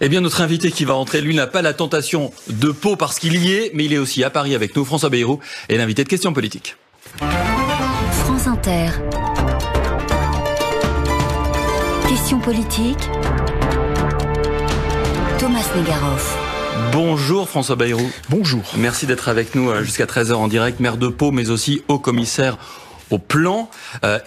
Eh bien, notre invité qui va entrer, lui, n'a pas la tentation de Pau parce qu'il y est, mais il est aussi à Paris avec nous, François Bayrou, et l'invité de Questions Politiques. France Inter. Questions Politiques. Thomas Negaroff. Bonjour François Bayrou. Bonjour. Merci d'être avec nous jusqu'à 13h en direct, maire de Pau, mais aussi haut commissaire au plan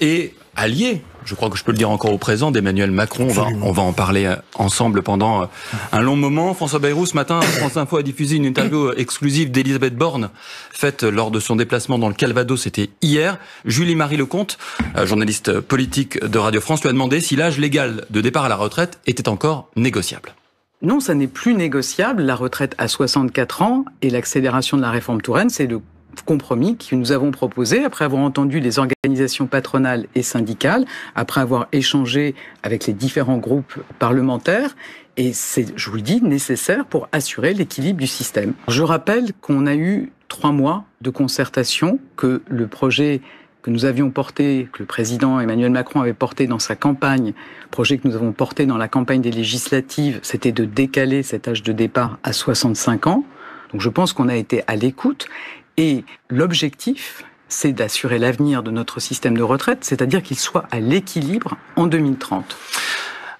et allié, je crois que je peux le dire encore au présent, d'Emmanuel Macron. On va en parler ensemble pendant un long moment. François Bayrou, ce matin, France Info a diffusé une interview exclusive d'Elisabeth Borne, faite lors de son déplacement dans le Calvados, c'était hier. Julie-Marie Lecomte, journaliste politique de Radio France, lui a demandé si l'âge légal de départ à la retraite était encore négociable. Non, ça n'est plus négociable. La retraite à 64 ans et l'accélération de la réforme Touraine, c'est le compromis que nous avons proposé après avoir entendu les organisations patronales et syndicales, après avoir échangé avec les différents groupes parlementaires. Et c'est, je vous le dis, nécessaire pour assurer l'équilibre du système. Je rappelle qu'on a eu 3 mois de concertation, que le projet que nous avions porté, que le président Emmanuel Macron avait porté dans sa campagne, projet que nous avons porté dans la campagne des législatives, c'était de décaler cet âge de départ à 65 ans. Donc je pense qu'on a été à l'écoute. Et l'objectif, c'est d'assurer l'avenir de notre système de retraite, c'est-à-dire qu'il soit à l'équilibre en 2030.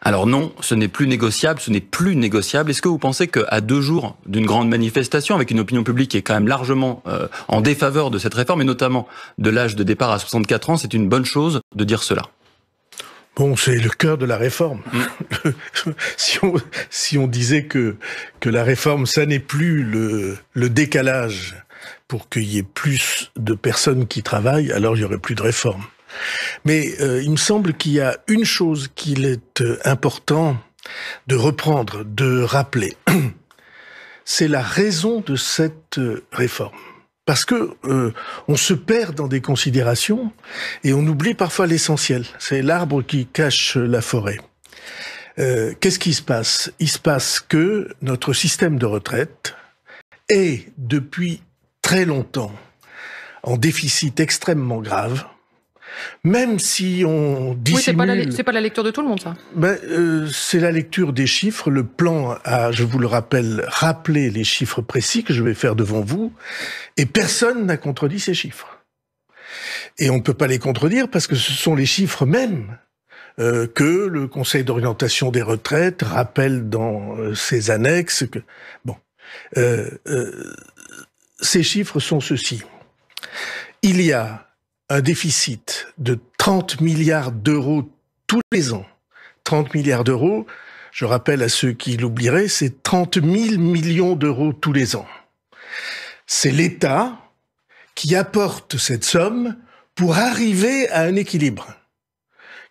Alors non, ce n'est plus négociable, Est-ce que vous pensez qu'à 2 jours d'une grande manifestation, avec une opinion publique qui est quand même largement en défaveur de cette réforme, et notamment de l'âge de départ à 64 ans, c'est une bonne chose de dire cela? Bon, c'est le cœur de la réforme. Si on disait que la réforme, ça n'est plus le décalage pour qu'il y ait plus de personnes qui travaillent, alors il y aurait plus de réforme. Mais il me semble qu'il y a une chose qu'il est important de reprendre, de rappeler. C'est la raison de cette réforme. Parce que on se perd dans des considérations et on oublie parfois l'essentiel. C'est l'arbre qui cache la forêt. Qu'est-ce qui se passe? Il se passe que notre système de retraite est depuis très longtemps en déficit extrêmement grave. Même si on dissimule... Oui, c'est pas la lecture de tout le monde, ça. C'est la lecture des chiffres. Le plan a, je vous le rappelle, rappelé les chiffres précis que je vais faire devant vous, et personne n'a contredit ces chiffres. Et on ne peut pas les contredire parce que ce sont les chiffres mêmes que le Conseil d'orientation des retraites rappelle dans ses annexes. Ces chiffres sont ceux-ci. Il y a un déficit de 30 milliards d'euros tous les ans. 30 milliards d'euros, je rappelle à ceux qui l'oublieraient, c'est 30 000 millions d'euros tous les ans. C'est l'État qui apporte cette somme pour arriver à un équilibre.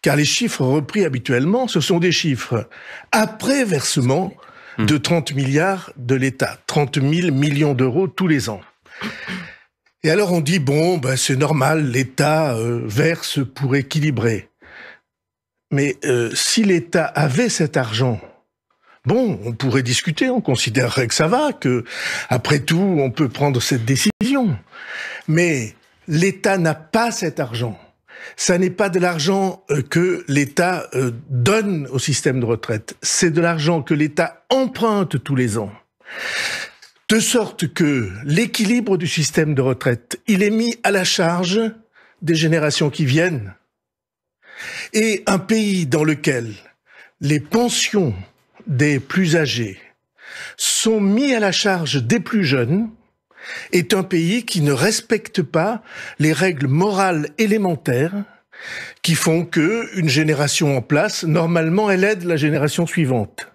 Car les chiffres repris habituellement, ce sont des chiffres après versement de 30 milliards de l'État. 30 000 millions d'euros tous les ans. Et alors on dit, c'est normal, l'État verse pour équilibrer. Mais si l'État avait cet argent, on pourrait discuter, on considérerait que ça va, que après tout, on peut prendre cette décision. Mais l'État n'a pas cet argent. Ça n'est pas de l'argent que l'État donne au système de retraite. C'est de l'argent que l'État emprunte tous les ans. De sorte que l'équilibre du système de retraite, il est mis à la charge des générations qui viennent. Et un pays dans lequel les pensions des plus âgés sont mis à la charge des plus jeunes est un pays qui ne respecte pas les règles morales élémentaires qui font que une génération en place, normalement, elle aide la génération suivante.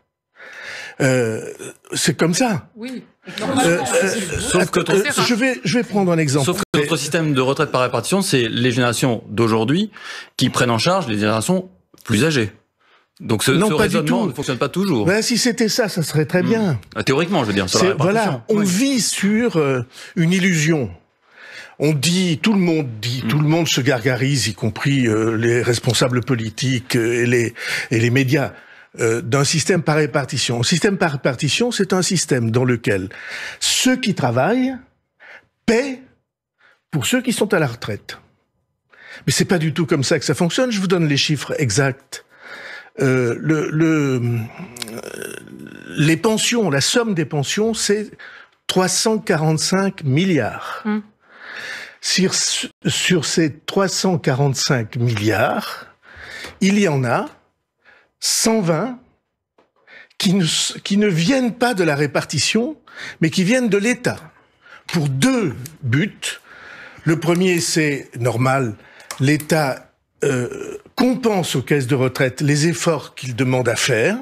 C'est comme ça. Oui. Sauf que je vais prendre un exemple. Sauf que notre système de retraite par répartition, c'est les générations d'aujourd'hui qui prennent en charge les générations plus âgées. Donc ce raisonnement ne fonctionne pas toujours. Si c'était ça, ça serait très bien. Théoriquement, je veux dire, sur la répartition. On vit sur une illusion. On dit, tout le monde se gargarise, y compris les responsables politiques et les médias, d'un système par répartition. Un système par répartition, c'est un système dans lequel ceux qui travaillent paient pour ceux qui sont à la retraite. Mais c'est pas du tout comme ça que ça fonctionne. Je vous donne les chiffres exacts. les pensions, la somme des pensions, c'est 345 milliards. Sur ces 345 milliards, il y en a 120 qui ne viennent pas de la répartition, mais qui viennent de l'État. Pour deux buts. Le premier, c'est normal, l'État compense aux caisses de retraite les efforts qu'il demande à faire.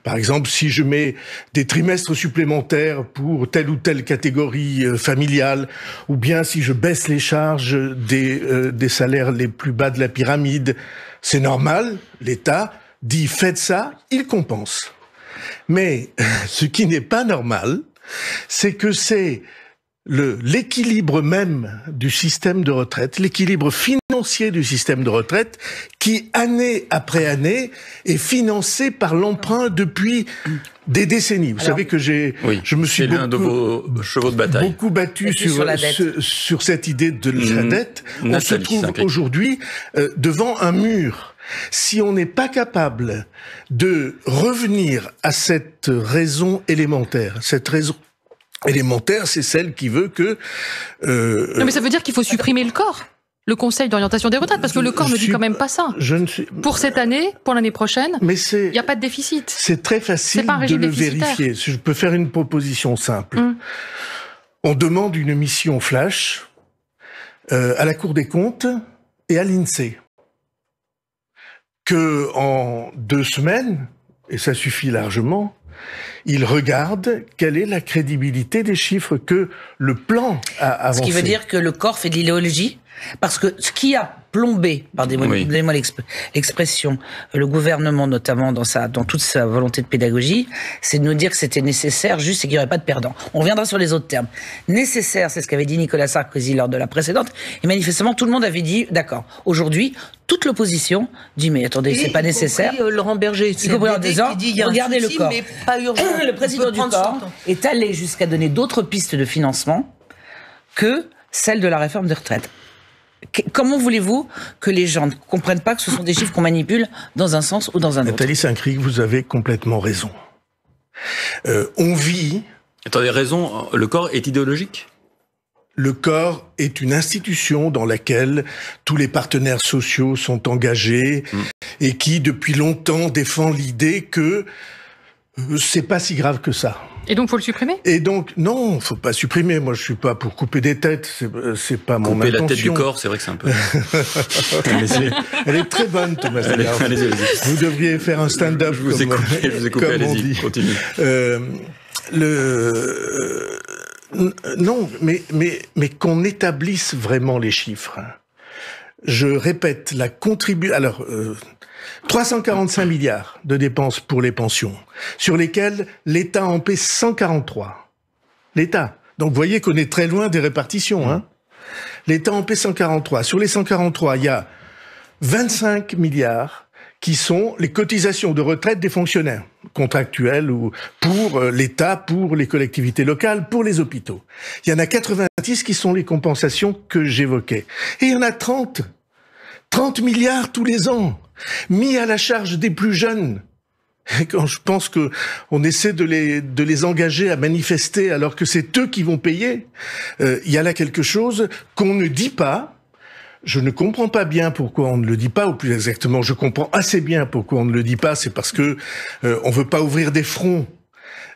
Par exemple, si je mets des trimestres supplémentaires pour telle ou telle catégorie familiale, ou bien si je baisse les charges des salaires les plus bas de la pyramide, c'est normal, l'État dit faites ça, il compense. Mais ce qui n'est pas normal, c'est que c'est l'équilibre même du système de retraite, l'équilibre financier du système de retraite, qui, année après année, est financé par l'emprunt depuis des décennies. Vous savez que je me suis l'un de vos chevaux de bataille. Beaucoup battu sur cette idée de la dette. On se trouve aujourd'hui devant un mur. Si on n'est pas capable de revenir à cette raison élémentaire, cette raison élémentaire, c'est celle qui veut que... Non, mais ça veut dire qu'il faut supprimer le corps, le Conseil d'orientation des retraites, parce que le corps ne dit quand même pas ça. Pour cette année, pour l'année prochaine, il n'y a pas de déficit. C'est très facile de le vérifier. Je peux faire une proposition simple. On demande une mission flash à la Cour des comptes et à l'INSEE. Que en 2 semaines, et ça suffit largement, il regarde quelle est la crédibilité des chiffres que le plan a avancé. Ce qui veut dire que le corps fait de l'idéologie, parce que ce qui a plombé, pardonnez-moi l'expression, le gouvernement notamment dans toute sa volonté de pédagogie, c'est de nous dire que c'était nécessaire, juste et qu'il n'y aurait pas de perdants. On reviendra sur les autres termes. Nécessaire, c'est ce qu'avait dit Nicolas Sarkozy lors de la précédente, et manifestement tout le monde avait dit, d'accord, aujourd'hui, toute l'opposition dit, mais attendez, c'est pas nécessaire. Laurent Berger, c'est regardez le corps. Mais pas urgent. Le président du corps est allé jusqu'à donner d'autres pistes de financement que celle de la réforme des retraites. Comment voulez-vous que les gens ne comprennent pas que ce sont des chiffres qu'on manipule dans un sens ou dans un autre? Nathalie Saint-Cric, vous avez complètement raison. On vit... Attendez, raison, le corps est idéologique? Le corps est une institution dans laquelle tous les partenaires sociaux sont engagés et qui, depuis longtemps, défend l'idée que c'est pas si grave que ça. Et donc, faut le supprimer? Et donc, non, faut pas supprimer. Moi, je suis pas pour couper des têtes. C'est pas mon intention. Couper la tête du corps, c'est vrai que c'est un peu... Elle est très bonne, Thomas. Allez-y. Vous devriez faire un stand-up. Je vous ai coupé, allez-y, continue. Non, mais qu'on établisse vraiment les chiffres. Je répète, la contribution... Alors, 345 milliards de dépenses pour les pensions, sur lesquelles l'État en paie 143. L'État. Donc, vous voyez qu'on est très loin des répartitions, hein. L'État en paie 143. Sur les 143, il y a 25 milliards qui sont les cotisations de retraite des fonctionnaires contractuels ou pour l'État, pour les collectivités locales, pour les hôpitaux. Il y en a 90 qui sont les compensations que j'évoquais. Et il y en a 30 milliards tous les ans, mis à la charge des plus jeunes. Et quand je pense que on essaie de les engager à manifester alors que c'est eux qui vont payer, il y a là quelque chose qu'on ne dit pas. Je ne comprends pas bien pourquoi on ne le dit pas, ou plus exactement, je comprends assez bien pourquoi on ne le dit pas. C'est parce que on veut pas ouvrir des fronts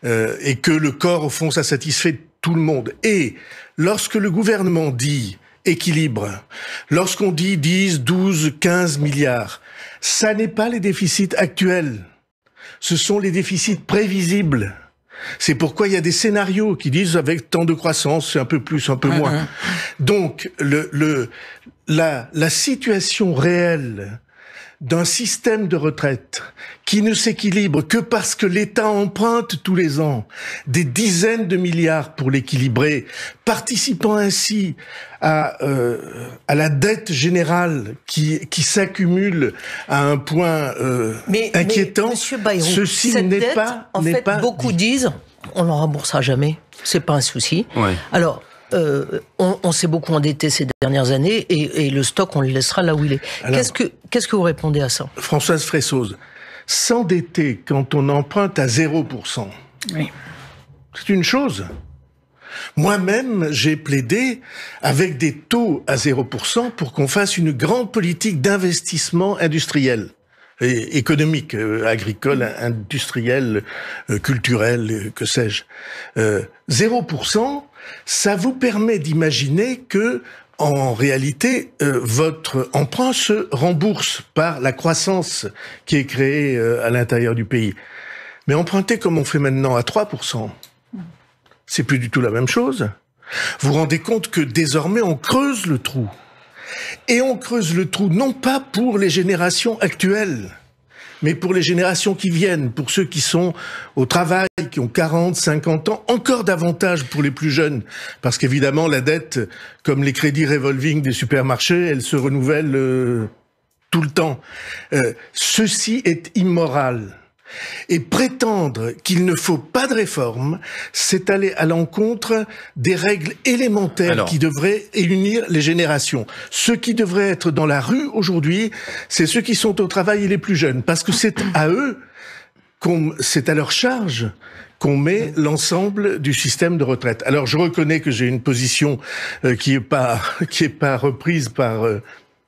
et que le corps, au fond, ça satisfait tout le monde. Et lorsque le gouvernement dit équilibre, lorsqu'on dit 10, 12, 15 milliards, ça n'est pas les déficits actuels. Ce sont les déficits prévisibles. C'est pourquoi il y a des scénarios qui disent avec tant de croissance, c'est un peu plus, un peu moins. Donc, la situation réelle d'un système de retraite qui ne s'équilibre que parce que l'État emprunte tous les ans des dizaines de milliards pour l'équilibrer, participant ainsi à la dette générale qui s'accumule à un point inquiétant. Monsieur Bayrou, ceci n'est pas... En fait, beaucoup disent, on ne remboursera jamais, c'est pas un souci. Ouais. Alors, on s'est beaucoup endetté ces dernières années et le stock, on le laissera là où il est. Alors, qu'est-ce que vous répondez à ça? Françoise Fressoz, s'endetter quand on emprunte à 0%, Oui. C'est une chose. Moi-même, j'ai plaidé avec des taux à 0% pour qu'on fasse une grande politique d'investissement industriel. Et économique, agricole, industriel, culturel, que sais-je. 0%, ça vous permet d'imaginer que, en réalité, votre emprunt se rembourse par la croissance qui est créée à l'intérieur du pays. Mais emprunter comme on fait maintenant à 3%, c'est plus du tout la même chose. Vous vous rendez compte que désormais on creuse le trou. Et on creuse le trou non pas pour les générations actuelles, mais pour les générations qui viennent, pour ceux qui sont au travail, qui ont 40, 50 ans, encore davantage pour les plus jeunes. Parce qu'évidemment, la dette, comme les crédits revolving des supermarchés, elle se renouvelle tout le temps. Ceci est immoral. Et prétendre qu'il ne faut pas de réforme, c'est aller à l'encontre des règles élémentaires qui devraient unir les générations. Ceux qui devraient être dans la rue aujourd'hui, c'est ceux qui sont au travail et les plus jeunes, parce que c'est à eux, c'est à leur charge qu'on met l'ensemble du système de retraite. Alors je reconnais que j'ai une position qui est pas reprise par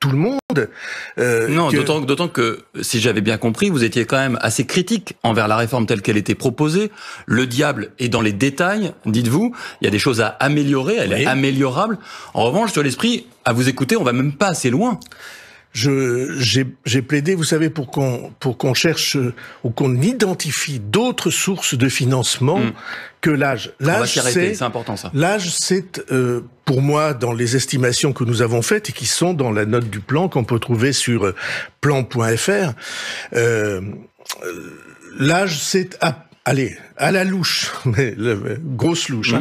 tout le monde. Non, d'autant que, si j'avais bien compris, vous étiez quand même assez critique envers la réforme telle qu'elle était proposée. Le diable est dans les détails, dites-vous. Il y a des choses à améliorer, elle est améliorable. En revanche, sur l'esprit, à vous écouter, on va même pas assez loin. J'ai plaidé, vous savez, pour qu'on cherche ou qu'on identifie d'autres sources de financement que l'âge. L'âge, c'est important ça. L'âge, c'est pour moi dans les estimations que nous avons faites et qui sont dans la note du plan qu'on peut trouver sur plan.fr. L'âge, c'est à la louche, mais grosse louche,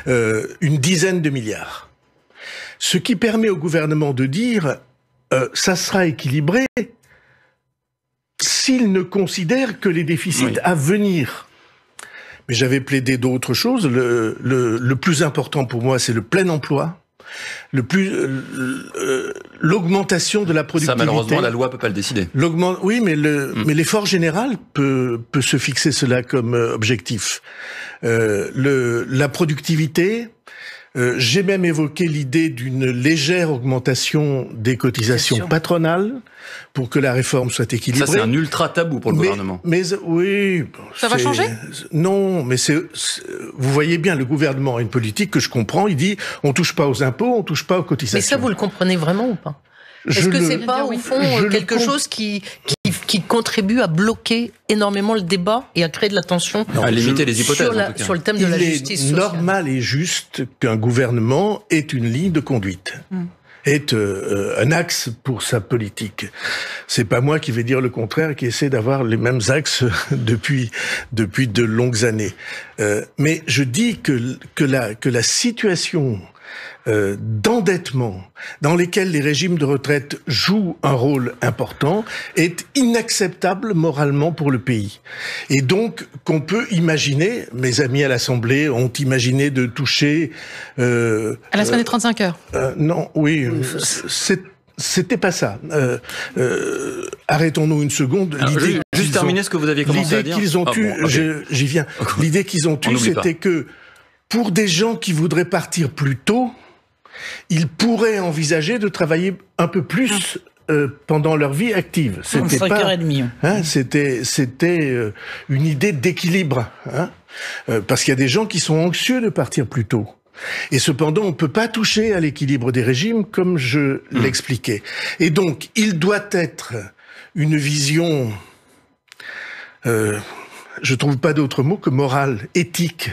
une dizaine de milliards. Ce qui permet au gouvernement de dire ça sera équilibré s'il ne considère que les déficits à venir. Mais j'avais plaidé d'autres choses. Le plus important pour moi, c'est le plein emploi. L'augmentation de la productivité. Ça, malheureusement, la loi peut pas le décider. Oui, mais l'effort général peut se fixer cela comme objectif. La productivité. J'ai même évoqué l'idée d'une légère augmentation des cotisations patronales pour que la réforme soit équilibrée. Ça, c'est un ultra tabou pour le gouvernement. Mais oui. Ça va changer ? Non, mais vous voyez bien, le gouvernement a une politique que je comprends. Il dit, on touche pas aux impôts, on touche pas aux cotisations. Mais ça, vous le comprenez vraiment ou pas ? Est-ce que c'est pas, au fond, quelque chose qui contribue à bloquer énormément le débat et à créer de la tension à limiter les hypothèses, sur le thème de la justice sociale. Il est normal et juste qu'un gouvernement ait une ligne de conduite, ait un axe pour sa politique. C'est pas moi qui vais dire le contraire, qui essaie d'avoir les mêmes axes depuis de longues années. Mais je dis que la situation d'endettement dans lesquels les régimes de retraite jouent un rôle important est inacceptable moralement pour le pays. Et donc qu'on peut imaginer, mes amis à l'Assemblée ont imaginé de toucher... à la semaine des 35 heures. Non, oui, c'était pas ça. Arrêtons-nous une seconde. Juste terminer ce que vous aviez commencé à dire. L'idée qu'ils ont eue, j'y viens. L'idée qu'ils ont eue, c'était que pour des gens qui voudraient partir plus tôt, ils pourraient envisager de travailler un peu plus pendant leur vie active. C'était pas 5h30. C'était une idée d'équilibre, parce qu'il y a des gens qui sont anxieux de partir plus tôt. Et cependant, on peut pas toucher à l'équilibre des régimes comme je l'expliquais. Et donc, il doit être une vision, je trouve pas d'autre mot que morale, éthique,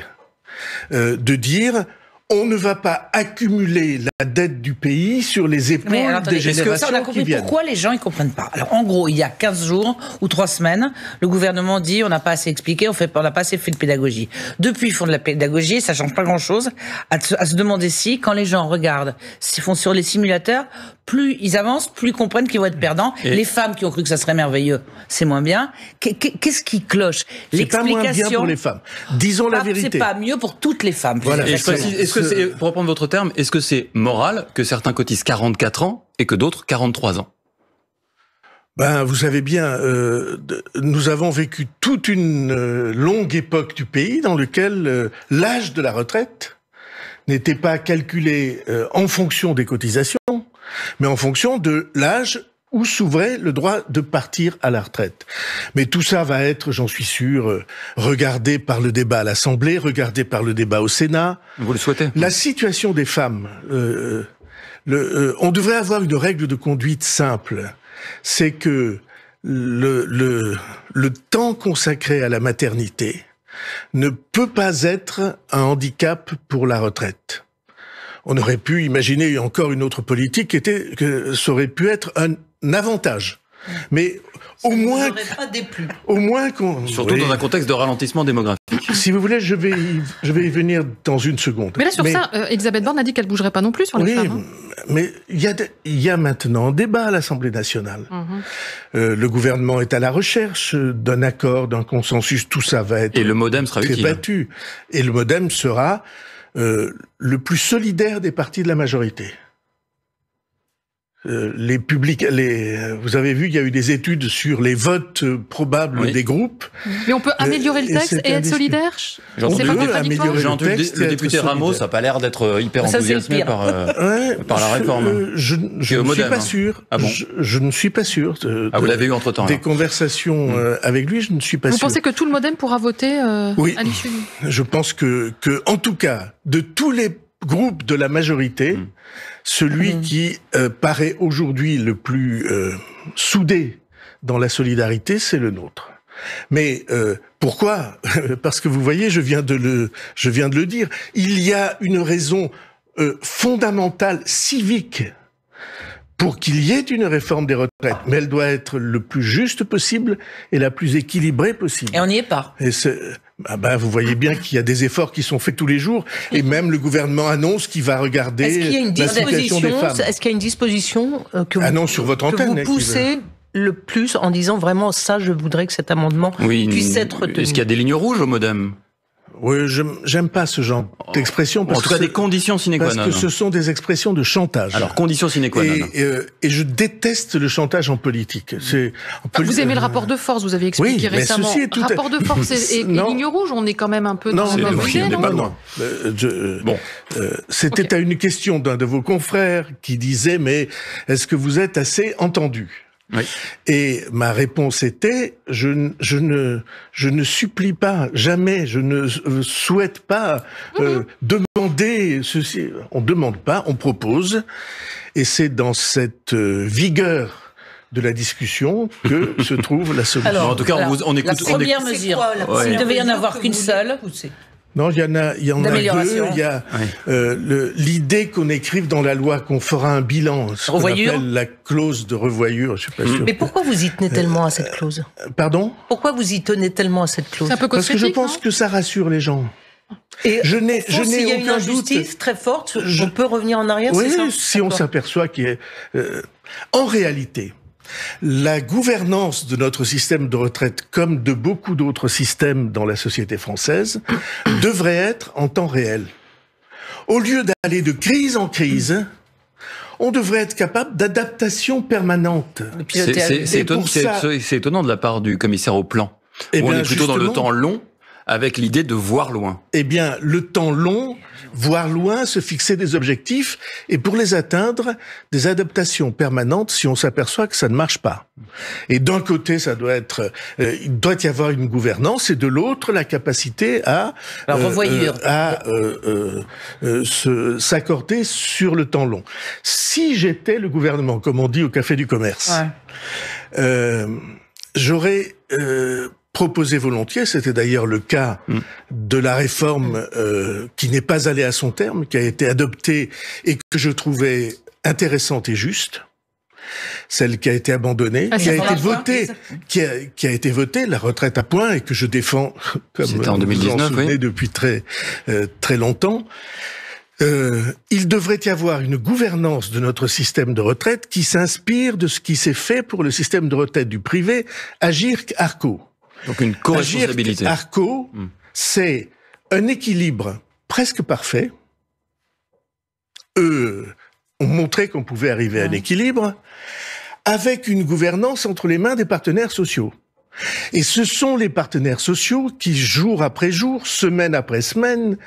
de dire on ne va pas accumuler la dette du pays sur les épaules des générations qui viennent. Pourquoi les gens ils comprennent pas? Alors en gros, il y a 15 jours ou 3 semaines, le gouvernement dit on n'a pas assez expliqué, on n'a pas assez fait de pédagogie. Depuis ils font de la pédagogie, ça change pas grand-chose. À se demander si, quand les gens regardent, s'ils font sur les simulateurs, plus ils avancent, plus ils comprennent qu'ils vont être perdants. Et les femmes qui ont cru que ça serait merveilleux, c'est moins bien. Qu'est-ce qui cloche? C'est pas moins bien pour les femmes. Disons la vérité. C'est pas mieux pour toutes les femmes. Voilà. Et je précise, est-ce que c'est, pour reprendre votre terme, est-ce que c'est moral que certains cotisent 44 ans et que d'autres 43 ans? Vous savez bien, nous avons vécu toute une longue époque du pays dans lequel l'âge de la retraite n'était pas calculé en fonction des cotisations, mais en fonction de l'âge où s'ouvrait le droit de partir à la retraite. Mais tout ça va être, j'en suis sûr, regardé par le débat à l'Assemblée, regardé par le débat au Sénat. Vous le souhaitez? La situation des femmes, on devrait avoir une règle de conduite simple. C'est que le temps consacré à la maternité ne peut pas être un handicap pour la retraite. On aurait pu imaginer encore une autre politique que ça aurait pu être un avantage. Mais au moins qu'on... Surtout dans un contexte de ralentissement démographique. Si vous voulez, je vais y venir dans une seconde. Mais là, sur ça, Elisabeth Borne a dit qu'elle ne bougerait pas non plus sur les femmes. Mais il y a maintenant un débat à l'Assemblée nationale. Le gouvernement est à la recherche d'un accord, d'un consensus. Tout ça va être... Et le MoDem sera utile. Débattu. Et le MoDem sera le plus solidaire des partis de la majorité. Vous avez vu, il y a eu des études sur les votes probables des groupes. Mais on peut améliorer le texte et être solidaire. J'ai entendu le député Ramos, ça n'a pas l'air d'être hyper enthousiasmé par la réforme. Je ne suis pas sûr. Ah bon? Je ne suis pas sûr. Vous l'avez eu entre-temps. Des conversations avec lui, je ne suis pas sûr. Vous pensez que tout le MoDem pourra voter à l'issue? Je pense que, en tout cas, de tous les groupes de la majorité, celui qui paraît aujourd'hui le plus soudé dans la solidarité, c'est le nôtre. Mais pourquoi? Parce que vous voyez, je viens de le dire, il y a une raison fondamentale civique pour qu'il y ait une réforme des retraites, mais elle doit être le plus juste possible et la plus équilibrée possible. Et on n'y est pas. Et vous voyez bien qu'il y a des efforts qui sont faits tous les jours, et même le gouvernement annonce qu'il va regarder la situation des femmes. Est-ce qu'il y a une disposition que vous poussez le plus en disant vraiment ça, je voudrais que cet amendement puisse être retenu? Est-ce qu'il y a des lignes rouges au MoDem? Oui, j'aime pas ce genre d'expression. En tout cas, des conditions sine qua non. Parce que ce sont des expressions de chantage. Alors, conditions sine qua non. Et je déteste le chantage en politique. Vous aimez le rapport de force, vous avez expliqué récemment. Rapport de force et ligne rouge, on est quand même un peu dans le mauvais idée, non? C'était à une question d'un de vos confrères qui disait, mais est-ce que vous êtes assez entendu? Oui. Et ma réponse était, je ne supplie pas, jamais, je ne souhaite pas demander ceci. On demande pas, on propose, et c'est dans cette vigueur de la discussion que se trouve la solution. Alors, en tout cas, on écoute. La première mesure, s'il devait y en avoir qu'une seule. Non, il y en a deux. Il y a l'idée qu'on écrive dans la loi qu'on fera un bilan, ce qu'on appelle la clause de revoyure. Je suis pas sûr. Mais pourquoi vous y tenez tellement à cette clause? Pardon? Pourquoi vous y tenez tellement à cette clause? Parce que je pense que ça rassure les gens. Et s'il y a une injustice très forte, on peut revenir en arrière, c'est ça? Oui, si on s'aperçoit qu'il y a... en réalité, la gouvernance de notre système de retraite, comme de beaucoup d'autres systèmes dans la société française, devrait être en temps réel. Au lieu d'aller de crise en crise, on devrait être capable d'adaptation permanente. C'est étonnant de la part du commissaire au plan. On est plutôt dans le temps long, avec l'idée de voir loin. Eh bien, le temps long, voir loin, se fixer des objectifs, et pour les atteindre, des adaptations permanentes si on s'aperçoit que ça ne marche pas. Et d'un côté, ça doit être, il doit y avoir une gouvernance, et de l'autre, la capacité à s'accorder sur le temps long. Si j'étais le gouvernement, comme on dit au Café du Commerce, j'aurais proposé volontiers, c'était d'ailleurs le cas de la réforme qui n'est pas allée à son terme, qui a été adoptée et que je trouvais intéressante et juste, celle qui a été abandonnée, qui a été votée, la retraite à points, et que je défends, comme vous en souvenez, depuis très longtemps. Il devrait y avoir une gouvernance de notre système de retraite qui s'inspire de ce qui s'est fait pour le système de retraite du privé, Agirc-Arrco. Donc une co-responsabilité. Arrco, c'est un équilibre presque parfait. Eux ont montré qu'on pouvait arriver à un équilibre avec une gouvernance entre les mains des partenaires sociaux. Et ce sont les partenaires sociaux qui, jour après jour, semaine après semaine,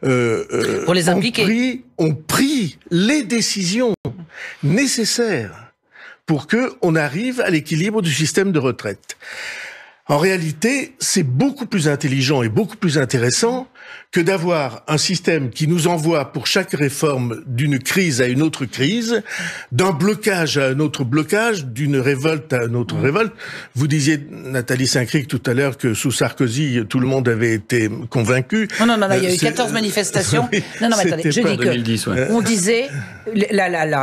pour les impliquer, ont pris les décisions nécessaires pour que on arrive à l'équilibre du système de retraite. En réalité, c'est beaucoup plus intelligent et beaucoup plus intéressant que d'avoir un système qui nous envoie pour chaque réforme d'une crise à une autre crise, d'un blocage à un autre blocage, d'une révolte à une autre révolte. Vous disiez, Nathalie Saint-Cric, tout à l'heure que sous Sarkozy, tout le monde avait été convaincu. Non, il y a eu 14 manifestations. Oui, non, mais attendez, je dis que 2010, on disait,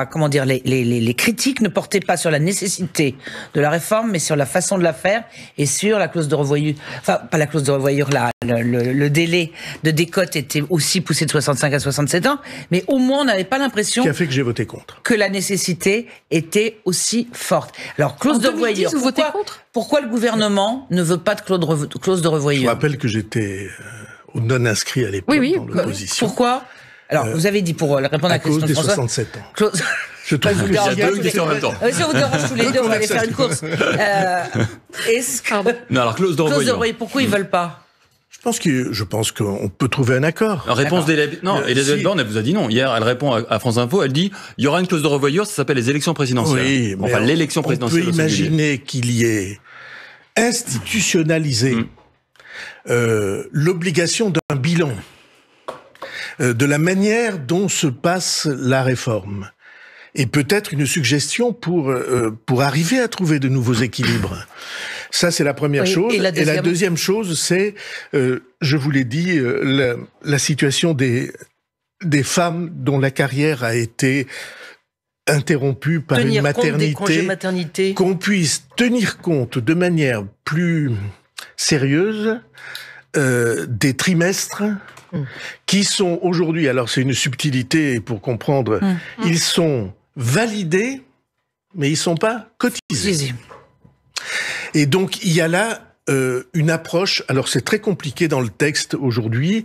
comment dire, les critiques ne portaient pas sur la nécessité de la réforme, mais sur la façon de la faire et sur la clause de revoyure. Enfin, pas la clause de revoyure, le délai de décote était aussi poussé de 65 à 67 ans, mais au moins on n'avait pas l'impression qui a fait que j'ai voté contre, que la nécessité était aussi forte. Alors, clause de revoyure, pourquoi le gouvernement ne veut pas de clause de revoyure? Je rappelle que j'étais non-inscrit à l'époque dans l'opposition. Pourquoi? Alors, vous avez dit, pour répondre à la question de François... À cause des 67 ans. Je trouve qu'il y a deux questions en même temps. Si on vous dérange tous les deux, on va aller faire une course. Non, alors clause de revoyure. Pourquoi ils veulent pas? Je pense qu'on peut trouver un accord. En réponse Elisabeth Borne, elle vous a dit non. Hier, elle répond à France Info, elle dit il y aura une clause de revoyure, ça s'appelle les élections présidentielles. Oui, enfin, l'élection présidentielle. On peut imaginer qu'il y ait institutionnalisé l'obligation d'un bilan de la manière dont se passe la réforme. Et peut-être une suggestion pour arriver à trouver de nouveaux équilibres. Ça, c'est la première chose. Et la deuxième chose, c'est, je vous l'ai dit, la situation des femmes dont la carrière a été interrompue par une maternité. Qu'on puisse tenir compte de manière plus sérieuse des trimestres qui sont aujourd'hui, alors c'est une subtilité pour comprendre, ils sont validés, mais ils sont pas cotisés. Et donc, il y a là une approche, alors c'est très compliqué dans le texte aujourd'hui,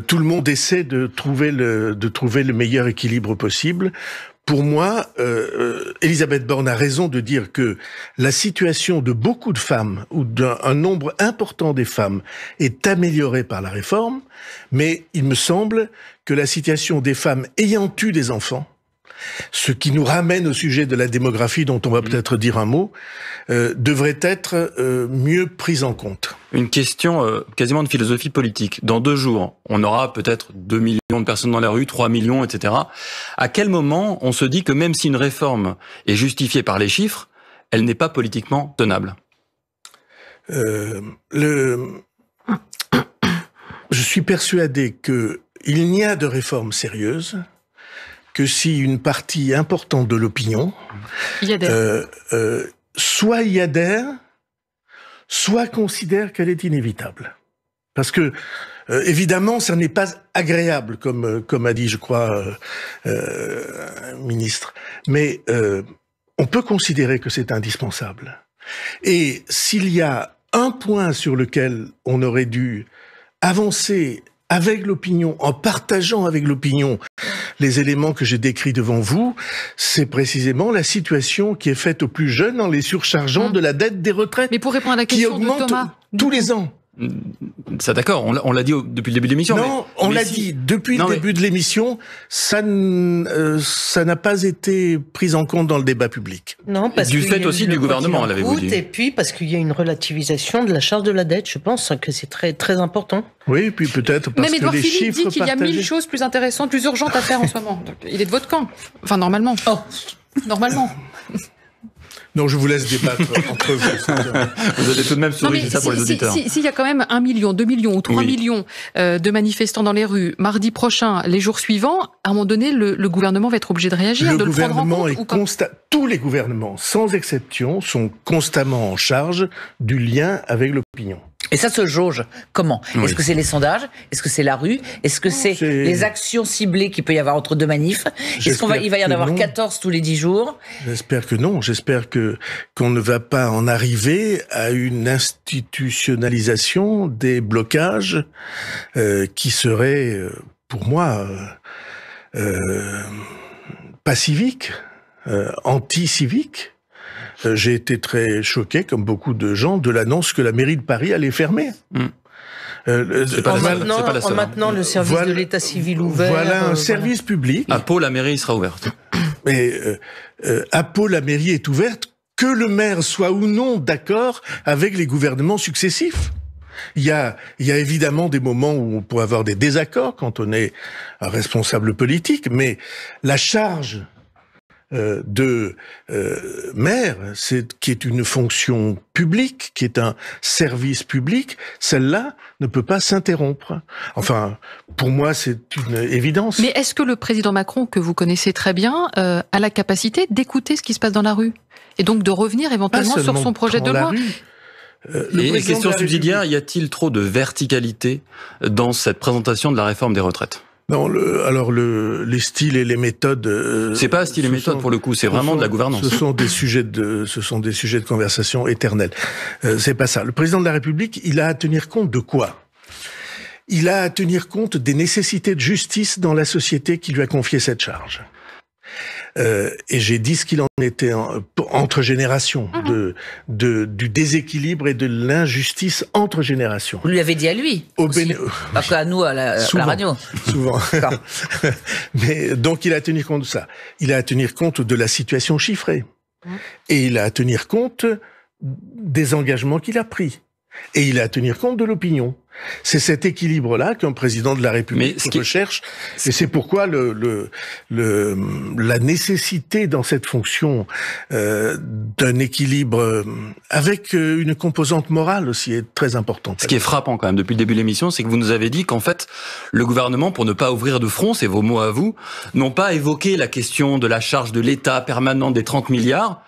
tout le monde essaie de trouver le meilleur équilibre possible. Pour moi, Elisabeth Borne a raison de dire que la situation de beaucoup de femmes, ou d'un nombre important des femmes, est améliorée par la réforme, mais il me semble que la situation des femmes ayant eu des enfants, ce qui nous ramène au sujet de la démographie dont on va peut-être dire un mot, devrait être mieux prise en compte. Une question quasiment de philosophie politique. Dans 2 jours, on aura peut-être 2 millions de personnes dans la rue, 3 millions, etc. À quel moment on se dit que même si une réforme est justifiée par les chiffres, elle n'est pas politiquement tenable? Je suis persuadé qu'il n'y a de réforme sérieuse que si une partie importante de l'opinion soit y adhère, soit considère qu'elle est inévitable. Parce que, évidemment, ça n'est pas agréable, comme a dit, je crois, un ministre. Mais on peut considérer que c'est indispensable. Et s'il y a un point sur lequel on aurait dû avancer avec l'opinion, en partageant avec l'opinion les éléments que j'ai décrits devant vous, c'est précisément la situation qui est faite aux plus jeunes en les surchargeant de la dette des retraites. Mais pour répondre à la question qui augmente tous les ans. Ça, d'accord, on l'a dit depuis le début de l'émission. Non, on l'a dit depuis le début de l'émission, ça n'a pas été pris en compte dans le débat public. Non, parce du fait aussi du gouvernement, l'avez-vous dit. Et puis parce qu'il y a une relativisation de la charge de la dette, je pense que c'est très très important. Oui, et puis peut-être parce que les chiffres dit qu'il y a 1000 choses plus intéressantes, plus urgentes à faire en ce moment. Donc, il est de votre camp. Enfin, normalement. Normalement. Non, je vous laisse débattre entre vous. Vous allez tout de même souligner ça pour les auditeurs. S'il y a quand même 1 million, 2 millions ou 3 millions de manifestants dans les rues, mardi prochain, les jours suivants, à un moment donné, le gouvernement va être obligé de réagir, de le prendre en compte. Tous les gouvernements, sans exception, sont constamment en charge du lien avec l'opinion. Et ça se jauge comment? Est-ce que c'est les sondages? Est-ce que c'est la rue? Est-ce que c'est les actions ciblées qu'il peut y avoir entre 2 manifs? Est-ce qu'il va y en avoir 14 tous les 10 jours? J'espère que non. J'espère qu'on ne va pas en arriver à une institutionnalisation des blocages qui serait, pour moi, pas civique, anti-civique. j'ai été très choqué, comme beaucoup de gens, de l'annonce que la mairie de Paris allait fermer. En maintenant le service de l'état civil ouvert. Voilà un service public. À Pau, la mairie sera ouverte. Mais à Pau, la mairie est ouverte, que le maire soit ou non d'accord avec les gouvernements successifs. Il y a évidemment des moments où on peut avoir des désaccords quand on est un responsable politique, mais la charge de maire, qui est une fonction publique, qui est un service public, celle-là ne peut pas s'interrompre. Enfin, pour moi, c'est une évidence. Mais est-ce que le président Macron, que vous connaissez très bien, a la capacité d'écouter ce qui se passe dans la rue et donc de revenir éventuellement sur son projet de loi? Et question subsidiaire, y a-t-il trop de verticalité dans cette présentation de la réforme des retraites? Non, les styles et les méthodes. C'est pas style et méthode pour le coup, c'est vraiment de la gouvernance. Ce sont des sujets de conversation éternels. C'est pas ça. Le président de la République, il a à tenir compte de quoi? Il a à tenir compte des nécessités de justice dans la société qui lui a confié cette charge. Et j'ai dit ce qu'il en était entre générations, du déséquilibre et de l'injustice entre générations. Vous lui avez dit à lui pas qu'à nous, à la radio. Souvent. Mais donc il a à tenir compte de ça. Il a à tenir compte de la situation chiffrée. Et il a à tenir compte des engagements qu'il a pris. Et il a à tenir compte de l'opinion. C'est cet équilibre-là qu'un président de la République recherche, et c'est pourquoi la nécessité dans cette fonction d'un équilibre avec une composante morale aussi est très importante. Ce qui est frappant quand même depuis le début de l'émission, c'est que vous nous avez dit qu'en fait, le gouvernement, pour ne pas ouvrir de front, c'est vos mots à vous, n'ont pas évoqué la question de la charge de l'État permanente des 30 milliards,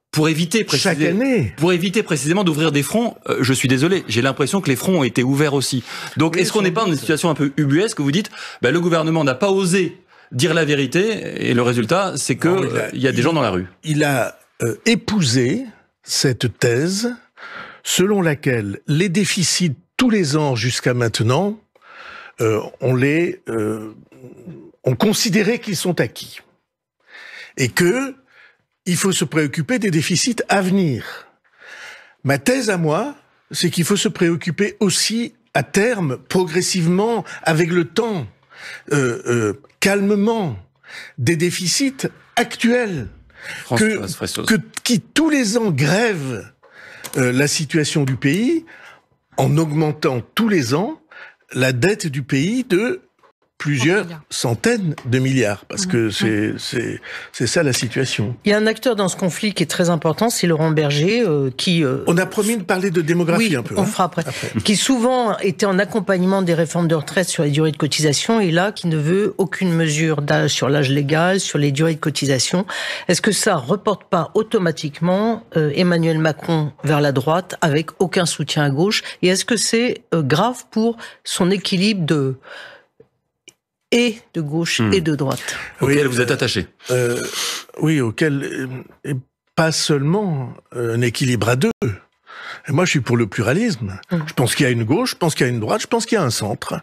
pour éviter précisément d'ouvrir des fronts. Je suis désolé, j'ai l'impression que les fronts ont été ouverts aussi. Donc, est-ce qu'on n'est pas dans une situation un peu ubuesque où vous dites, le gouvernement n'a pas osé dire la vérité, et le résultat, c'est que il y a des gens dans la rue. Il a épousé cette thèse selon laquelle les déficits tous les ans jusqu'à maintenant, on considérait qu'ils sont acquis, et que il faut se préoccuper des déficits à venir. Ma thèse à moi, c'est qu'il faut se préoccuper aussi à terme, progressivement, avec le temps, calmement, des déficits actuels, qui tous les ans grèvent la situation du pays, en augmentant tous les ans la dette du pays de plusieurs centaines de milliards, parce que c'est ça la situation. Il y a un acteur dans ce conflit qui est très important, c'est Laurent Berger, qui... On a promis de parler de démographie un peu. On fera après. Qui souvent était en accompagnement des réformes de retraite sur les durées de cotisation, et là, qui ne veut aucune mesure d'âge sur l'âge légal, sur les durées de cotisation. Est-ce que ça reporte pas automatiquement Emmanuel Macron vers la droite, avec aucun soutien à gauche? Et est-ce que c'est grave pour son équilibre de gauche et de droite? Auquel vous êtes attaché. Oui, auquel pas seulement un équilibre à deux. Et moi, je suis pour le pluralisme. Je pense qu'il y a une gauche, je pense qu'il y a une droite, je pense qu'il y a un centre.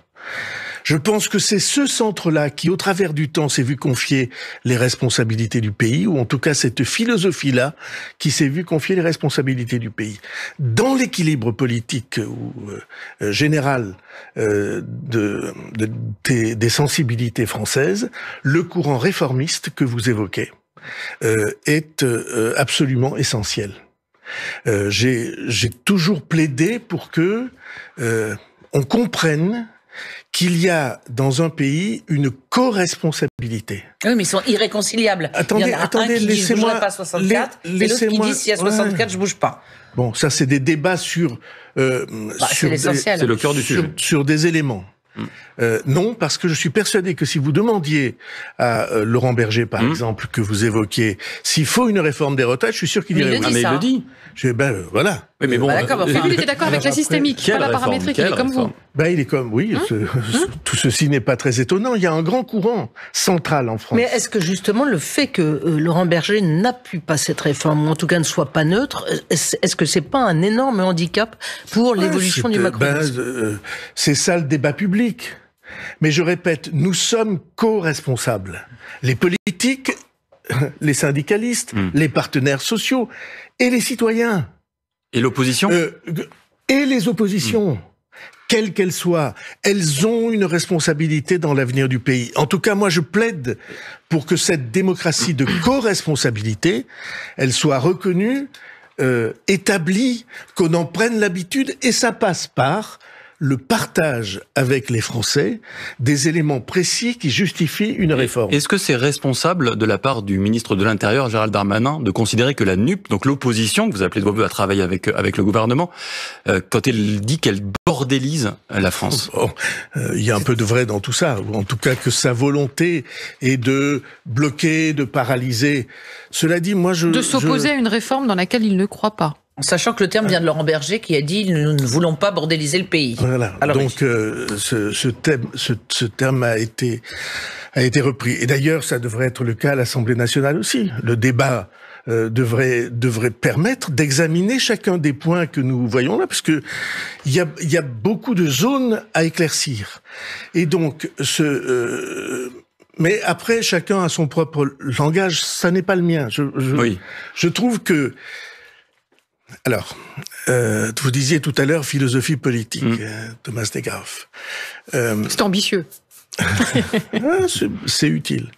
Je pense que c'est ce centre-là qui, au travers du temps, s'est vu confier les responsabilités du pays, ou en tout cas cette philosophie-là qui s'est vu confier les responsabilités du pays. Dans l'équilibre politique général des sensibilités françaises, le courant réformiste que vous évoquez est absolument essentiel. J'ai toujours plaidé pour que on comprenne qu'il y a dans un pays une co-responsabilité. Oui, mais ils sont irréconciliables. Attendez, il y en a un qui dit je ne bougerai pas à 64, et l'autre qui dit si à 64 je bouge pas. Bon, ça c'est des débats sur c'est l'essentiel. C'est le cœur du sujet. Sur des éléments. Non, parce que je suis persuadé que si vous demandiez à Laurent Berger, par exemple, que vous évoquiez, s'il faut une réforme des retraites, je suis sûr qu'il dirait oui. Mais il le dit. Voilà. Oui, mais bon. Il était d'accord avec la systémique, pas la paramétrique, il est comme vous. Il est comme, oui, tout ceci n'est pas très étonnant. Il y a un grand courant central en France. Mais est-ce que justement le fait que Laurent Berger n'appuie pas cette réforme, ou en tout cas ne soit pas neutre, est-ce que c'est pas un énorme handicap pour l'évolution du macronisme? C'est ça le débat public. Mais je répète, nous sommes co-responsables. Les politiques les syndicalistes, les partenaires sociaux et les citoyens. Et l'opposition et les oppositions. Quelles qu'elles soient, elles ont une responsabilité dans l'avenir du pays. En tout cas, moi, je plaide pour que cette démocratie de co-responsabilité, elle soit reconnue, établie, qu'on en prenne l'habitude, et ça passe par le partage avec les Français des éléments précis qui justifient une réforme. Est-ce que c'est responsable de la part du ministre de l'Intérieur, Gérald Darmanin, de considérer que la NUP, donc l'opposition, que vous appelez de vos vœux à travailler avec le gouvernement, quand elle dit qu'elle bordélise la France? Il y a un peu de vrai dans tout ça, ou en tout cas que sa volonté est de bloquer, de paralyser. Cela dit, moi de s'opposer à une réforme dans laquelle il ne croit pas. En sachant que le terme vient de Laurent Berger qui a dit « nous ne voulons pas bordéliser le pays ». Voilà, donc ce terme a été repris. Et d'ailleurs, ça devrait être le cas à l'Assemblée nationale aussi. Le débat devrait permettre d'examiner chacun des points que nous voyons là, parce que il y a beaucoup de zones à éclaircir. Et donc, mais après, chacun a son propre langage, ça n'est pas le mien. Je trouve que... Alors, vous disiez tout à l'heure philosophie politique, Thomas Negaroff. C'est ambitieux. C'est utile.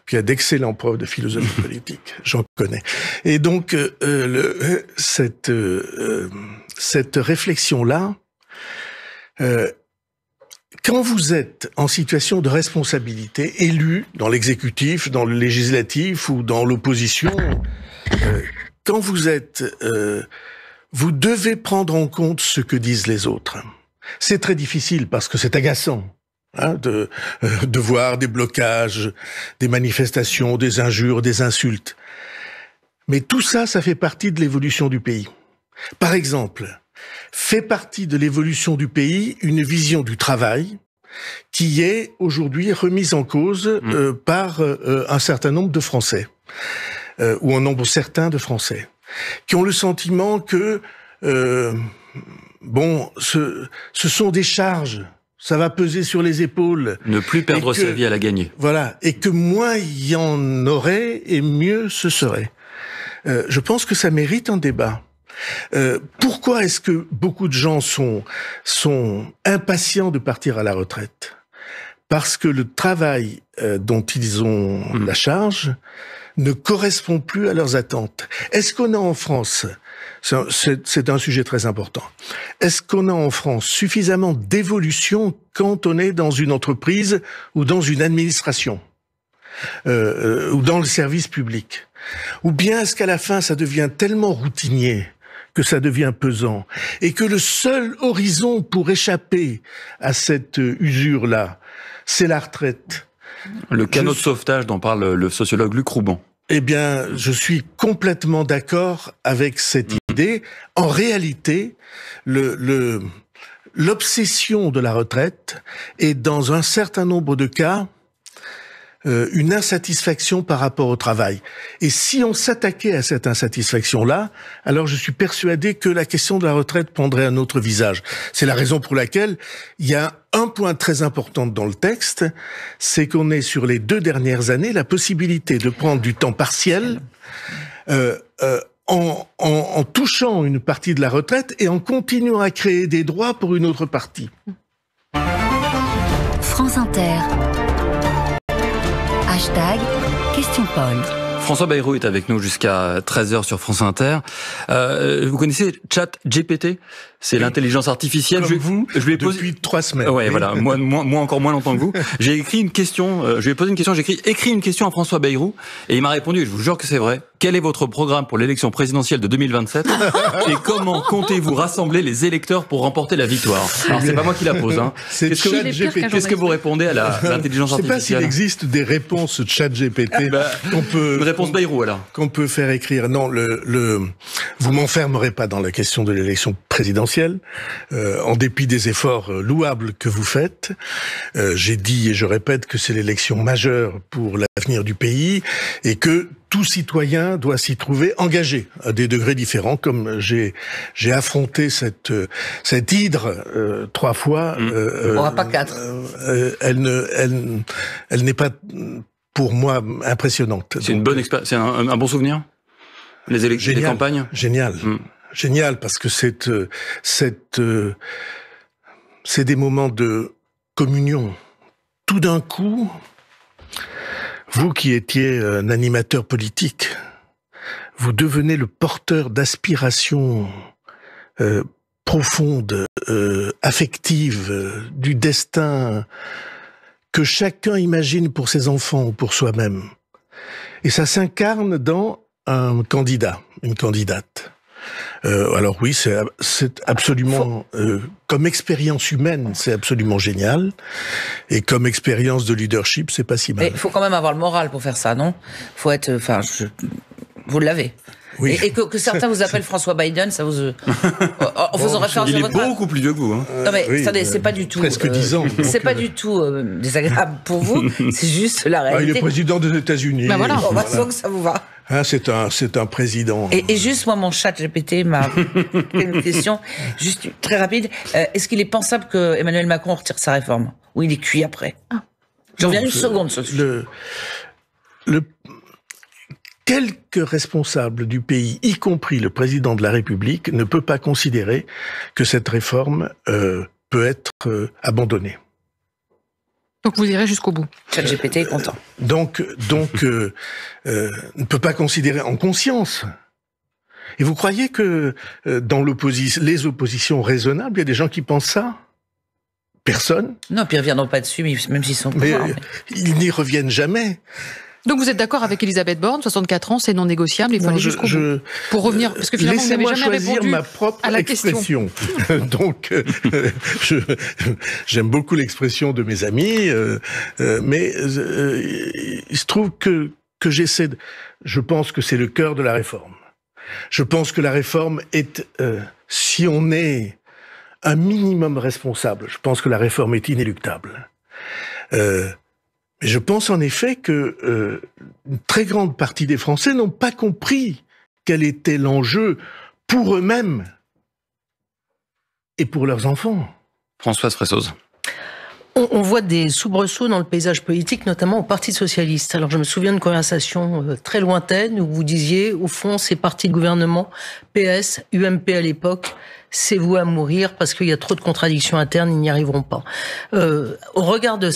Puis il y a d'excellents profs de philosophie politique, j'en connais. Et donc, cette réflexion-là, quand vous êtes en situation de responsabilité, élu dans l'exécutif, dans le législatif ou dans l'opposition, quand vous êtes, vous devez prendre en compte ce que disent les autres. C'est très difficile parce que c'est agaçant de voir des blocages, des manifestations, des injures, des insultes. Mais tout ça, ça fait partie de l'évolution du pays. Par exemple, fait partie de l'évolution du pays une vision du travail qui est aujourd'hui remise en cause par un certain nombre de Français. Ou un nombre certain de Français, qui ont le sentiment que, ce sont des charges, ça va peser sur les épaules. Ne plus perdre sa vie à la gagner. Voilà, et que moins il y en aurait, et mieux ce serait. Je pense que ça mérite un débat. Pourquoi est-ce que beaucoup de gens sont impatients de partir à la retraite? Parce que le travail dont ils ont la charge ne correspond plus à leurs attentes. Est-ce qu'on a en France, c'est un sujet très important, est-ce qu'on a en France suffisamment d'évolution quand on est dans une entreprise ou dans une administration ou dans le service public? Ou bien est-ce qu'à la fin ça devient tellement routinier que ça devient pesant et que le seul horizon pour échapper à cette usure-là, c'est la retraite? Le canot de sauvetage dont parle le sociologue Luc Rouban. Eh bien, je suis complètement d'accord avec cette idée. En réalité, l'obsession de la retraite est, dans un certain nombre de cas, une insatisfaction par rapport au travail. Et si on s'attaquait à cette insatisfaction-là, alors je suis persuadé que la question de la retraite prendrait un autre visage. C'est la raison pour laquelle il y a un point très important dans le texte, c'est qu'on ait sur les 2 dernières années la possibilité de prendre du temps partiel en touchant une partie de la retraite et en continuant à créer des droits pour une autre partie. France Inter. Question Paul. François Bayrou est avec nous jusqu'à 13h sur France Inter. Vous connaissez ChatGPT? C'est l'intelligence artificielle. Comme je lui ai posé depuis 3 semaines. Ouais, voilà. Moi encore moins longtemps que vous. J'ai écrit une question. Je lui ai posé une question. J'ai écrit une question à François Bayrou et il m'a répondu. Et je vous jure que c'est vrai. Quel est votre programme pour l'élection présidentielle de 2027 et comment comptez-vous rassembler les électeurs pour remporter la victoire? Alors c'est pas moi qui la pose. Hein. Qu'est-ce que vous répondez à l'intelligence artificielle? Je sais pas s'il existe des réponses ChatGPT qu'on peut. Une réponse Bayrou alors. Qu'on peut faire écrire. Non, vous m'enfermerez pas dans la question de l'élection présidentielle, en dépit des efforts louables que vous faites. J'ai dit et je répète que c'est l'élection majeure pour l'avenir du pays et que tout citoyen doit s'y trouver engagé à des degrés différents, comme j'ai affronté cette hydre 3 fois. On n'aura pas 4. Elle n'est pas pour moi, impressionnante. C'est une bonne expérience, c'est un bon souvenir? Les élections, les campagnes? Génial. Génial, parce que c'est des moments de communion. Tout d'un coup, vous qui étiez un animateur politique, vous devenez le porteur d'aspirations profondes, affectives, du destin que chacun imagine pour ses enfants ou pour soi-même. Et ça s'incarne dans un candidat, une candidate. Alors oui, c'est absolument, comme expérience humaine, c'est absolument génial. Et comme expérience de leadership, c'est pas si mal. Mais il faut quand même avoir le moral pour faire ça, non? Faut être, vous l'avez. Oui. Et que certains vous appellent François Biden, ça vous... en faisant référence à votre... Il est beaucoup plus vieux que vous. Hein. Non mais, oui, attendez, c'est pas du tout... Presque 10 ans. C'est pas du tout désagréable pour vous, c'est juste la réalité. Il est président des États-Unis. Ben voilà. Bon, bah, que ça vous va. Hein, c'est un président. Et juste, moi, mon chat GPT m'a une question, juste très rapide. Est-ce qu'il est pensable que Emmanuel Macron retire sa réforme? Ou il est cuit après? J'en viens une seconde sur ce sujet. Quelques responsables du pays, y compris le président de la République, ne peut pas considérer que cette réforme peut être abandonnée. Donc vous irez jusqu'au bout. ChatGPT est content. Donc ne peut pas considérer en conscience. Et vous croyez que dans les oppositions raisonnables, il y a des gens qui pensent ça? Personne. Non, puis ils ne reviendront pas dessus, même s'ils sont mais ils n'y reviennent jamais. Donc vous êtes d'accord avec Elisabeth Borne, 64 ans, c'est non négociable, il faut aller jusqu'au bout. Pour revenir, parce que finalement vous n'avez jamais répondu ma propre à la expression. Donc j'aime beaucoup l'expression de mes amis, mais il se trouve que j'essaie. Je pense que c'est le cœur de la réforme. Je pense que la réforme est, si on est un minimum responsable, je pense que la réforme est inéluctable. Mais je pense en effet que une très grande partie des Français n'ont pas compris quel était l'enjeu pour eux-mêmes et pour leurs enfants. Françoise Fressoz. On voit des soubresauts dans le paysage politique, notamment au Parti socialiste. Alors je me souviens d'une conversation très lointaine où vous disiez, au fond, ces partis de gouvernement, PS, UMP à l'époque, c'est voué à mourir parce qu'il y a trop de contradictions internes, ils n'y arriveront pas. Au regard de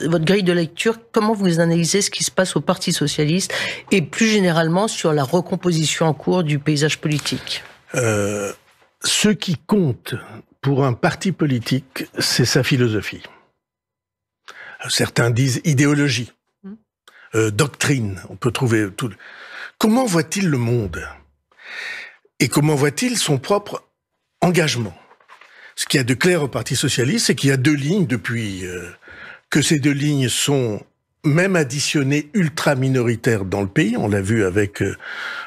votre grille de lecture, comment vous analysez ce qui se passe au Parti socialiste et plus généralement sur la recomposition en cours du paysage politique? Ce qui compte pour un parti politique, c'est sa philosophie. Certains disent idéologie, doctrine, on peut trouver tout. Comment voit-il le monde? Et comment voit-il son propre engagement? Ce qu'il y a de clair au Parti socialiste, c'est qu'il y a deux lignes depuis que ces deux lignes sont même additionnées ultra minoritaires dans le pays. On l'a vu avec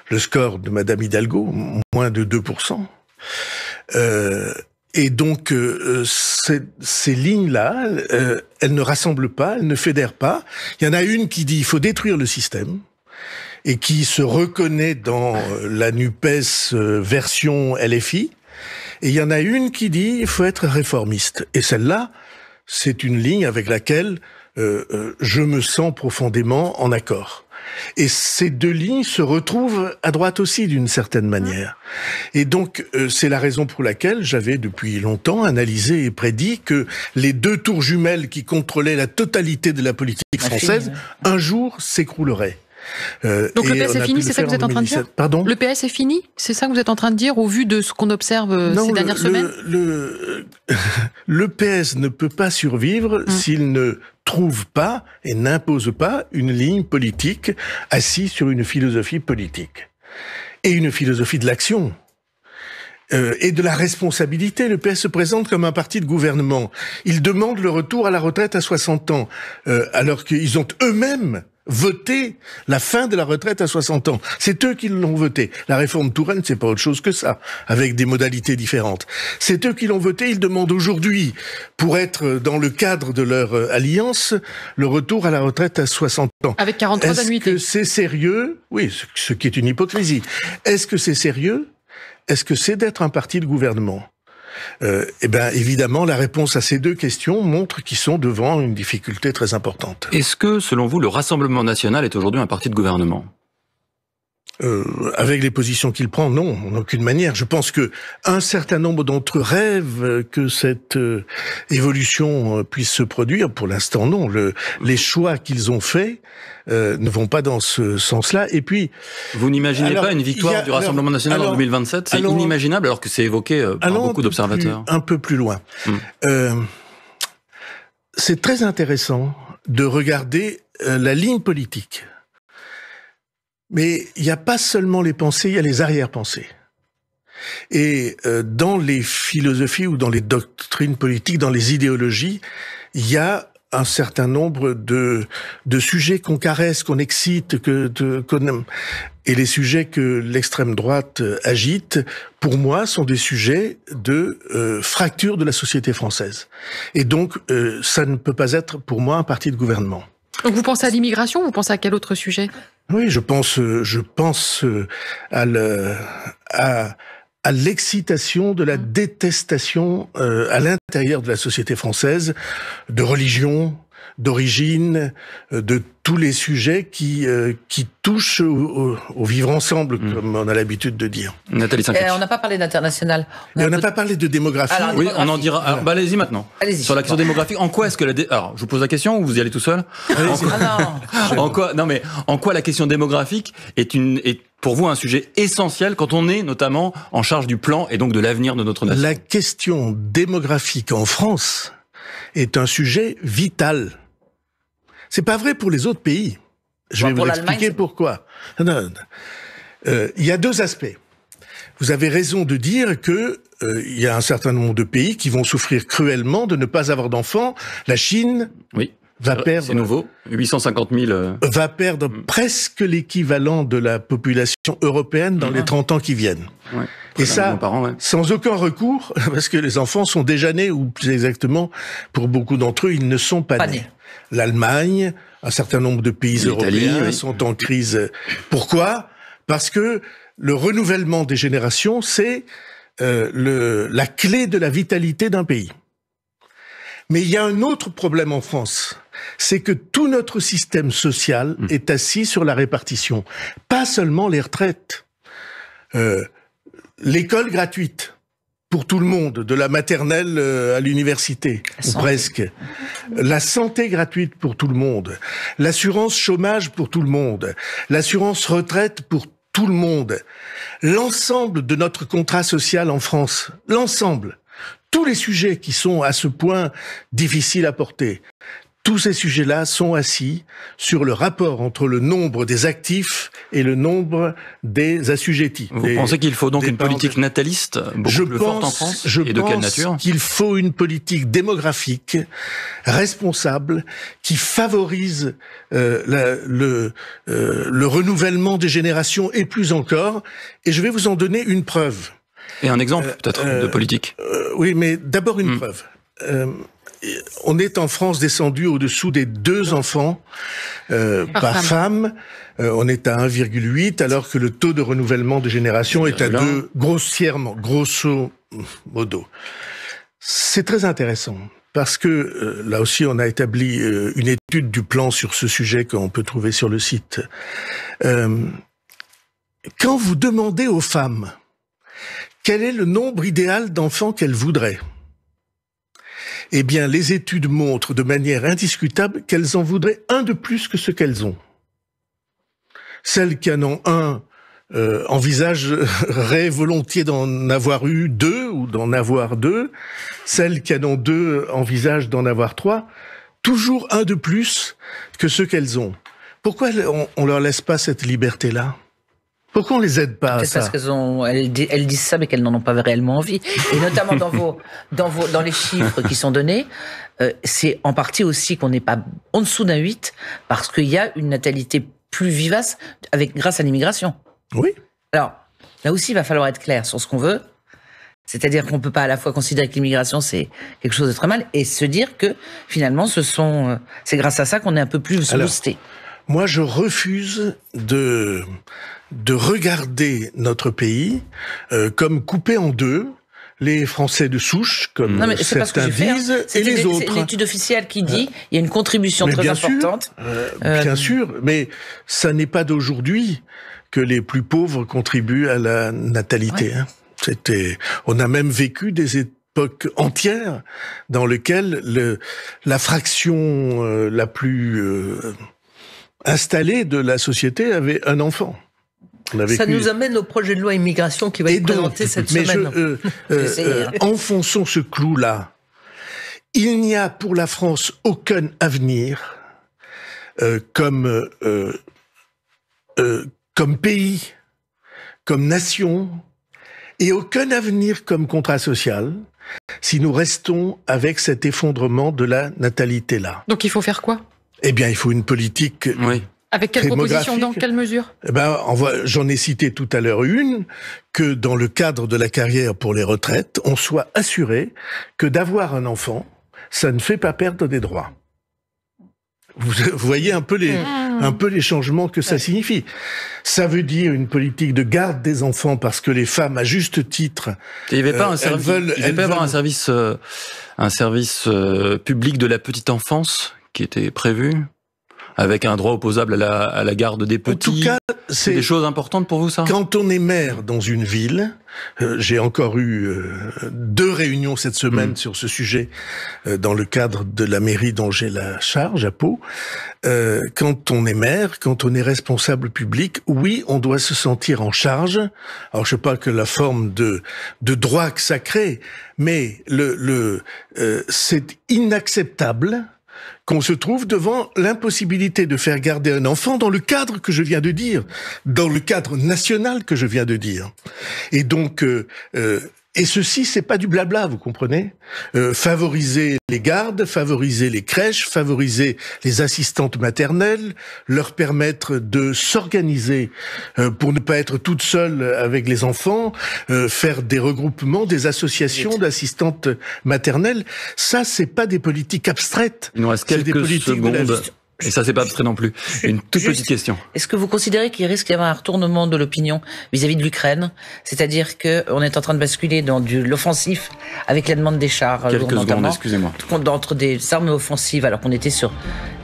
le score de Madame Hidalgo, moins de 2%. Et donc, ces lignes-là, elles ne rassemblent pas, elles ne fédèrent pas. Il y en a une qui dit il faut détruire le système et qui se reconnaît dans la NUPES version LFI. Et il y en a une qui dit il faut être réformiste. Et celle-là, c'est une ligne avec laquelle je me sens profondément en accord. Et ces deux lignes se retrouvent à droite aussi d'une certaine manière. Et donc c'est la raison pour laquelle j'avais depuis longtemps analysé et prédit que les deux tours jumelles qui contrôlaient la totalité de la politique française, un jour s'écrouleraient. Donc le PS est fini, c'est ça que vous êtes en train de dire? Pardon? Le PS est fini? C'est ça que vous êtes en train de dire au vu de ce qu'on observe ces dernières semaines? Le PS ne peut pas survivre s'il ne trouve pas et n'impose pas une ligne politique assise sur une philosophie politique. Et une philosophie de l'action. Et de la responsabilité. Le PS se présente comme un parti de gouvernement. Il demande le retour à la retraite à 60 ans, alors qu'ils ont eux-mêmes voté la fin de la retraite à 60 ans. C'est eux qui l'ont voté. La réforme Touraine, c'est pas autre chose que ça, avec des modalités différentes. C'est eux qui l'ont voté. Ils demandent aujourd'hui, pour être dans le cadre de leur alliance, le retour à la retraite à 60 ans. Avec 43 annuités. Est-ce que c'est sérieux? Oui, ce qui est une hypocrisie. Est-ce que c'est sérieux? Est-ce que c'est d'être un parti de gouvernement? eh ben, évidemment, la réponse à ces deux questions montre qu'ils sont devant une difficulté très importante. Est-ce que, selon vous, le Rassemblement national est aujourd'hui un parti de gouvernement ? Avec les positions qu'il prend, non, en aucune manière. Je pense que un certain nombre d'entre eux rêvent que cette évolution puisse se produire. Pour l'instant, non. Les choix qu'ils ont faits ne vont pas dans ce sens-là. Et puis, vous n'imaginez pas une victoire du Rassemblement national en 2027 ? C'est inimaginable, alors que c'est évoqué par beaucoup d'observateurs. Un peu plus loin. C'est très intéressant de regarder la ligne politique. Mais il n'y a pas seulement les pensées, il y a les arrière-pensées. Et dans les philosophies ou dans les doctrines politiques, dans les idéologies, il y a un certain nombre de sujets qu'on caresse, qu'on excite, qu'on aime. Et les sujets que l'extrême droite agite, pour moi, sont des sujets de fracture de la société française. Et donc, ça ne peut pas être, pour moi, un parti de gouvernement. Donc vous pensez à l'immigration, vous pensez à quel autre sujet ? Oui, je pense à l'excitation de la détestation à l'intérieur de la société française de religion, d'origine, de tous les sujets qui touchent au vivre ensemble, comme on a l'habitude de dire. Nathalie Saint-Cricq. On n'a pas parlé d'international. On n'a pas parlé de démographie. Alors, oui, on en dira. Alors, allez-y maintenant. Allez-y. Sur la question démographique, en quoi est-ce que alors, je vous pose la question ou vous y allez tout seul ? En quoi la question démographique est pour vous un sujet essentiel quand on est notamment en charge du plan et donc de l'avenir de notre nation ? La question démographique en France est un sujet vital. C'est pas vrai pour les autres pays. Je vais vous expliquer pourquoi. Il y a deux aspects. Vous avez raison de dire que il y a un certain nombre de pays qui vont souffrir cruellement de ne pas avoir d'enfants. La Chine va perdre... C'est nouveau, 850 000... va perdre presque l'équivalent de la population européenne dans les 30 ans qui viennent. Ouais. Et ça, sans aucun recours, parce que les enfants sont déjà nés, ou plus exactement, pour beaucoup d'entre eux, ils ne sont pas nés. L'Allemagne, un certain nombre de pays européens sont en crise. Pourquoi ? Parce que le renouvellement des générations, c'est la clé de la vitalité d'un pays. Mais il y a un autre problème en France, c'est que tout notre système social est assis sur la répartition. Pas seulement les retraites. L'école gratuite pour tout le monde, de la maternelle à l'université, ou presque. La santé gratuite pour tout le monde. L'assurance chômage pour tout le monde. L'assurance retraite pour tout le monde. L'ensemble de notre contrat social en France, l'ensemble, tous les sujets qui sont à ce point difficiles à porter, tous ces sujets-là sont assis sur le rapport entre le nombre des actifs et le nombre des assujettis. Vous pensez qu'il faut donc une politique nataliste beaucoup plus forte en France ? Et de quelle nature ? Je pense qu'il faut une politique démographique, responsable, qui favorise le renouvellement des générations et plus encore. Et je vais vous en donner une preuve. Et un exemple peut-être de politique. Oui, mais d'abord une preuve. On est en France descendu au-dessous des 2 enfants par femme. On est à 1,8, alors que le taux de renouvellement de génération est à 2, grossièrement, grosso modo. C'est très intéressant, parce que là aussi on a établi une étude du plan sur ce sujet qu'on peut trouver sur le site. Quand vous demandez aux femmes quel est le nombre idéal d'enfants qu'elles voudraient, eh bien, les études montrent de manière indiscutable qu'elles en voudraient un de plus que ce qu'elles ont. Celles qui en ont un envisageraient volontiers d'en avoir eu 2 ou d'en avoir 2. Celles qui en ont 2 envisagent d'en avoir 3. Toujours un de plus que ce qu'elles ont. Pourquoi on leur laisse pas cette liberté-là ? Pourquoi on les aide pas à ça ? Parce qu'elles disent ça, mais qu'elles n'en ont pas réellement envie. Et notamment dans les chiffres qui sont donnés, c'est en partie aussi qu'on n'est pas en dessous d'un 8, parce qu'il y a une natalité plus vivace grâce à l'immigration. Oui. Alors, là aussi, il va falloir être clair sur ce qu'on veut. C'est-à-dire qu'on peut pas à la fois considérer que l'immigration, c'est quelque chose de très mal, et se dire que, finalement, c'est grâce à ça qu'on est un peu plus boosté. Moi, je refuse de regarder notre pays comme coupé en 2, les Français de souche, comme certains disent, et les autres. C'est une étude officielle qui dit il y a une contribution très importante. Bien sûr, mais ça n'est pas d'aujourd'hui que les plus pauvres contribuent à la natalité. On a même vécu des époques entières dans lesquelles la fraction la plus installée de la société avait un enfant. Ça nous amène au projet de loi immigration qui va être présenté cette semaine. Enfonçons ce clou-là. Il n'y a pour la France aucun avenir comme pays, comme nation, et aucun avenir comme contrat social si nous restons avec cet effondrement de la natalité-là. Donc il faut faire quoi? Eh bien, il faut une politique... Oui. Avec quelle proposition, dans quelle mesure? J'en ai cité tout à l'heure une, que dans le cadre de la carrière pour les retraites, on soit assuré que d'avoir un enfant, ça ne fait pas perdre des droits. Vous voyez un peu les changements que ça signifie. Ça veut dire une politique de garde des enfants parce que les femmes, à juste titre, il n'y avait pas un service public de la petite enfance qui était prévu, avec un droit opposable à la garde des petits. En tout cas, c'est des choses importantes pour vous, ça? Quand on est maire dans une ville, j'ai encore eu 2 réunions cette semaine sur ce sujet dans le cadre de la mairie dont j'ai la charge à Pau. Quand on est maire, quand on est responsable public, oui, on doit se sentir en charge. Alors, je sais pas que la forme de droit que ça crée, mais c'est inacceptable qu'on se trouve devant l'impossibilité de faire garder un enfant dans le cadre que je viens de dire, dans le cadre national que je viens de dire. Et donc, et ceci, c'est pas du blabla, vous comprenez? Favoriser les gardes, favoriser les crèches, favoriser les assistantes maternelles, leur permettre de s'organiser pour ne pas être toutes seules avec les enfants, faire des regroupements, des associations d'assistantes maternelles. Ça, c'est pas des politiques abstraites. Il nous reste quelques secondes. Et ça, c'est pas abstrait non plus. Une toute petite question. Est-ce que vous considérez qu'il risque d'y avoir un retournement de l'opinion vis-à-vis de l'Ukraine? C'est-à-dire qu'on est en train de basculer dans l'offensif avec la demande des chars. Quelques secondes, excusez-moi. Entre des armes offensives, alors qu'on était sur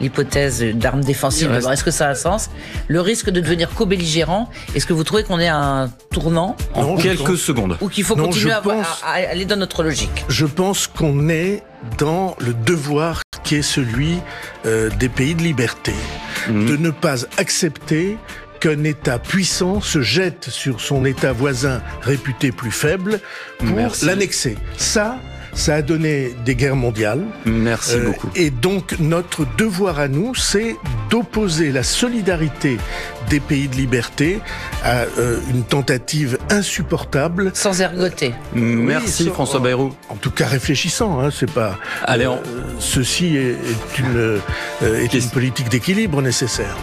l'hypothèse d'armes défensives. Alors, est-ce que ça a un sens? Le risque de devenir co-belligérant, est-ce que vous trouvez qu'on est à un tournant? En quelques secondes. Ou qu'il faut continuer à aller dans notre logique? Je pense qu'on est dans le devoir qui est celui des pays de liberté, de ne pas accepter qu'un État puissant se jette sur son État voisin réputé plus faible pour l'annexer. Ça a donné des guerres mondiales. Merci beaucoup. Et donc, notre devoir à nous, c'est d'opposer la solidarité des pays de liberté à une tentative insupportable. Sans ergoter. Merci François Bayrou. En tout cas, réfléchissant, c'est pas... Allez, ceci est une politique d'équilibre nécessaire.